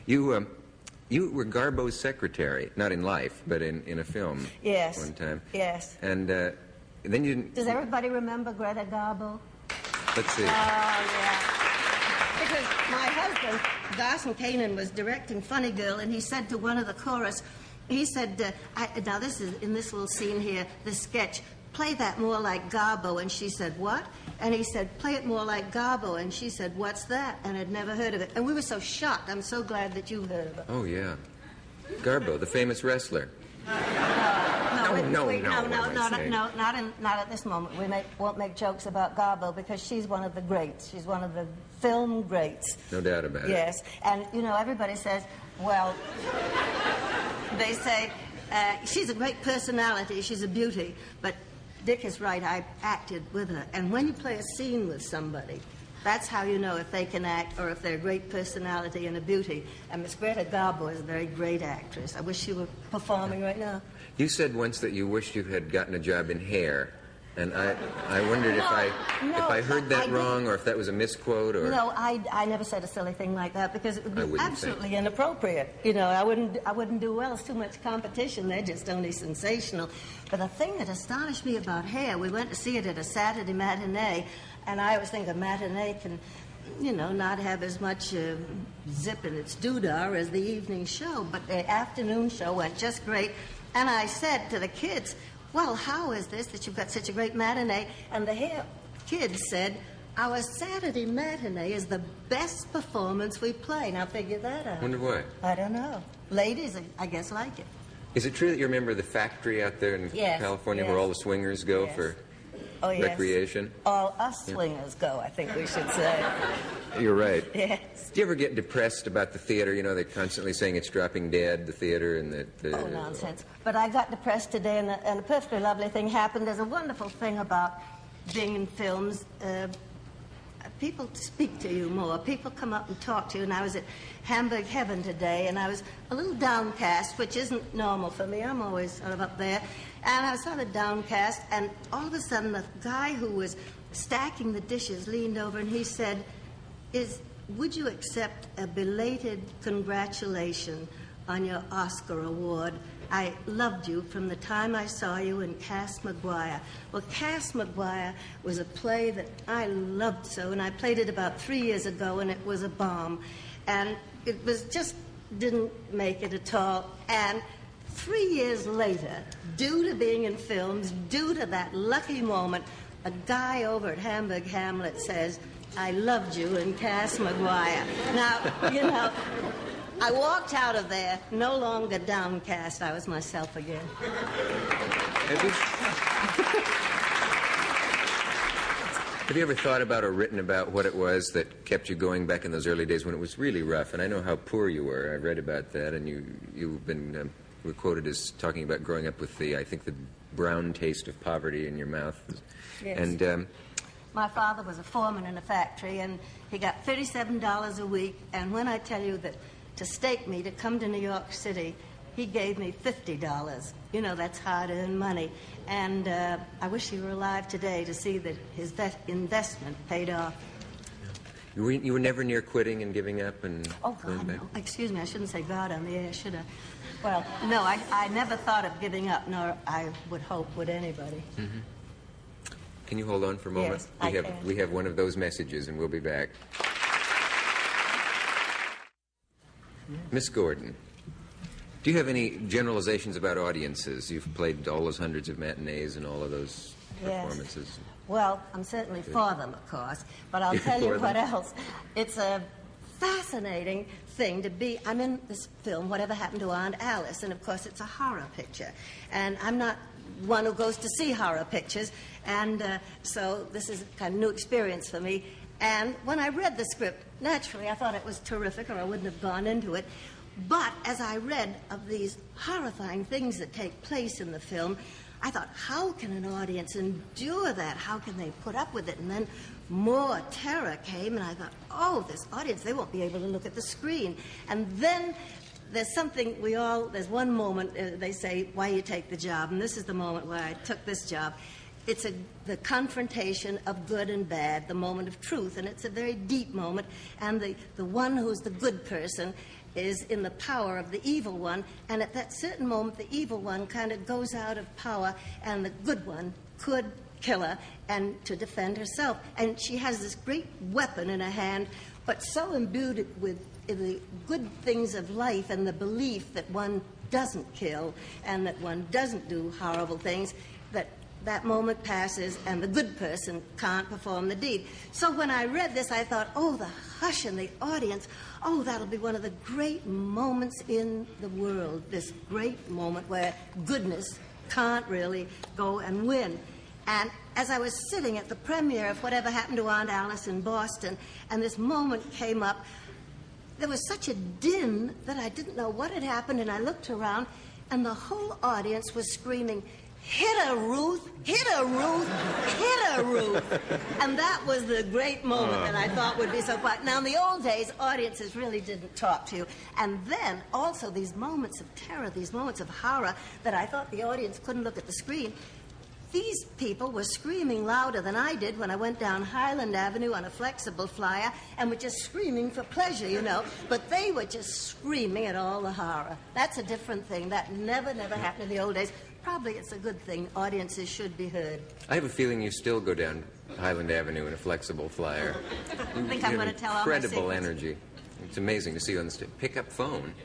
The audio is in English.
You were Garbo's secretary, not in life, but in a film. Yes. One time. Yes. And then you... Does everybody remember Greta Garbo? Let's see. Oh, yeah. Because my husband, Garson Kanan, was directing Funny Girl, and he said to one of the chorus, he said, now this is, in this little scene here, this sketch, play that more like Garbo. And she said, what? And he said, play it more like Garbo. And she said, what's that? And I'd never heard of it. And we were so shocked. I'm so glad that you've heard of it. Oh, yeah. Garbo, the famous wrestler. No, not at this moment. We won't make jokes about Garbo because she's one of the greats. She's one of the film greats. No doubt about it. Yes, and you know, everybody says, well, they say, she's a great personality, she's a beauty, but Dick is right, I acted with her. And when you play a scene with somebody, that's how you know if they can act or if they're a great personality and a beauty. And Miss Greta Garbo is a very great actress. I wish she were performing right now. You said once that you wished you had gotten a job in hair, and I wondered if I heard that wrong or if that was a misquote or... No, I never said a silly thing like that because it would be absolutely inappropriate. You know, I wouldn't do well. It's too much competition. They're just only sensational. But the thing that astonished me about hair, we went to see it at a Saturday matinee, and I always think a matinee can, you know, not have as much zip in its doodah as the evening show, but the afternoon show went just great. And I said to the kids, well, how is this that you've got such a great matinee? And the hair kids said, our Saturday matinee is the best performance we play. Now figure that out. Wonder why? I don't know. Ladies, I guess, like it. Is it true that you remember the factory out there in California where all the swingers go for recreation? All us swingers go, I think we should say. You're right. Yes. Do you ever get depressed about the theater? You know, they're constantly saying it's dropping dead, the theater, and that... Oh, nonsense. But I got depressed today, and a perfectly lovely thing happened. There's a wonderful thing about being in films. People speak to you more. People come up and talk to you. And I was at Hamburg Heaven today, and I was a little downcast, which isn't normal for me. I'm always sort of up there. And I was sort of downcast, and all of a sudden, the guy who was stacking the dishes leaned over, and he said, would you accept a belated congratulation on your Oscar award? I loved you from the time I saw you in Cass McGuire. Well, Cass McGuire was a play that I loved so, and I played it about 3 years ago, and it was a bomb. And it was just didn't make it at all. And 3 years later, due to being in films, due to that lucky moment, a guy over at Hamburg Hamlet says, I loved you in Cass McGuire. Now, you know, I walked out of there no longer downcast. I was myself again. Have you ever thought about or written about what it was that kept you going back in those early days when it was really rough? And I know how poor you were. I read about that, and you've been were quoted as talking about growing up with the brown taste of poverty in your mouth. Yes. And my father was a foreman in a factory, and he got $37 a week. And when I tell you that to stake me to come to New York City, he gave me $50. You know, that's hard-earned money. And I wish he were alive today to see that his investment paid off. You were never near quitting and giving up and oh, God, no. Excuse me, I shouldn't say God on the air, should I? Well, no, I never thought of giving up, nor I would hope would anybody. Mm-hmm. Can you hold on for a moment? Yes, we have one of those messages, and we'll be back. Miss Gordon, do you have any generalizations about audiences? You've played all those hundreds of matinees and all of those performances. Well, I'm certainly for them, of course, but I'll tell you what else. It's a fascinating thing to be... I'm in this film, Whatever Happened to Aunt Alice, and of course it's a horror picture. And I'm not one who goes to see horror pictures, and so this is a kind of new experience for me. And when I read the script, naturally I thought it was terrific, or I wouldn't have gone into it. But as I read of these horrifying things that take place in the film, I thought, how can an audience endure that? How can they put up with it? And then more terror came, and I thought, oh, this audience, they won't be able to look at the screen. And then there's something there's one moment, they say, why you take the job? And this is the moment where I took this job. It's the confrontation of good and bad, the moment of truth, and it's a very deep moment. And the one who's the good person is in the power of the evil one, and at that certain moment, the evil one kind of goes out of power, and the good one could kill her and to defend herself. And she has this great weapon in her hand, but so imbued with the good things of life and the belief that one doesn't kill and that one doesn't do horrible things, that moment passes and the good person can't perform the deed. So when I read this, I thought, oh, the hush in the audience, oh, that'll be one of the great moments in the world, this great moment where goodness can't really go and win. And as I was sitting at the premiere of Whatever Happened to Aunt Alice in Boston, and this moment came up, there was such a din that I didn't know what had happened, and I looked around, and the whole audience was screaming, "Hit her, Ruth! Hit her, Ruth! Hit her, Ruth!" And that was the great moment that I thought would be so quiet. Now, in the old days, audiences really didn't talk to you. And then, also, these moments of terror, these moments of horror that I thought the audience couldn't look at the screen, these people were screaming louder than I did when I went down Highland Avenue on a flexible flyer and were just screaming for pleasure, you know. But they were just screaming at all the horror. That's a different thing. That never happened in the old days. Probably it's a good thing. Audiences should be heard. I have a feeling you still go down Highland Avenue in a flexible flyer. I think I'm going to tell all my secrets. Incredible energy. It's amazing to see you on the stage. Pick up phone.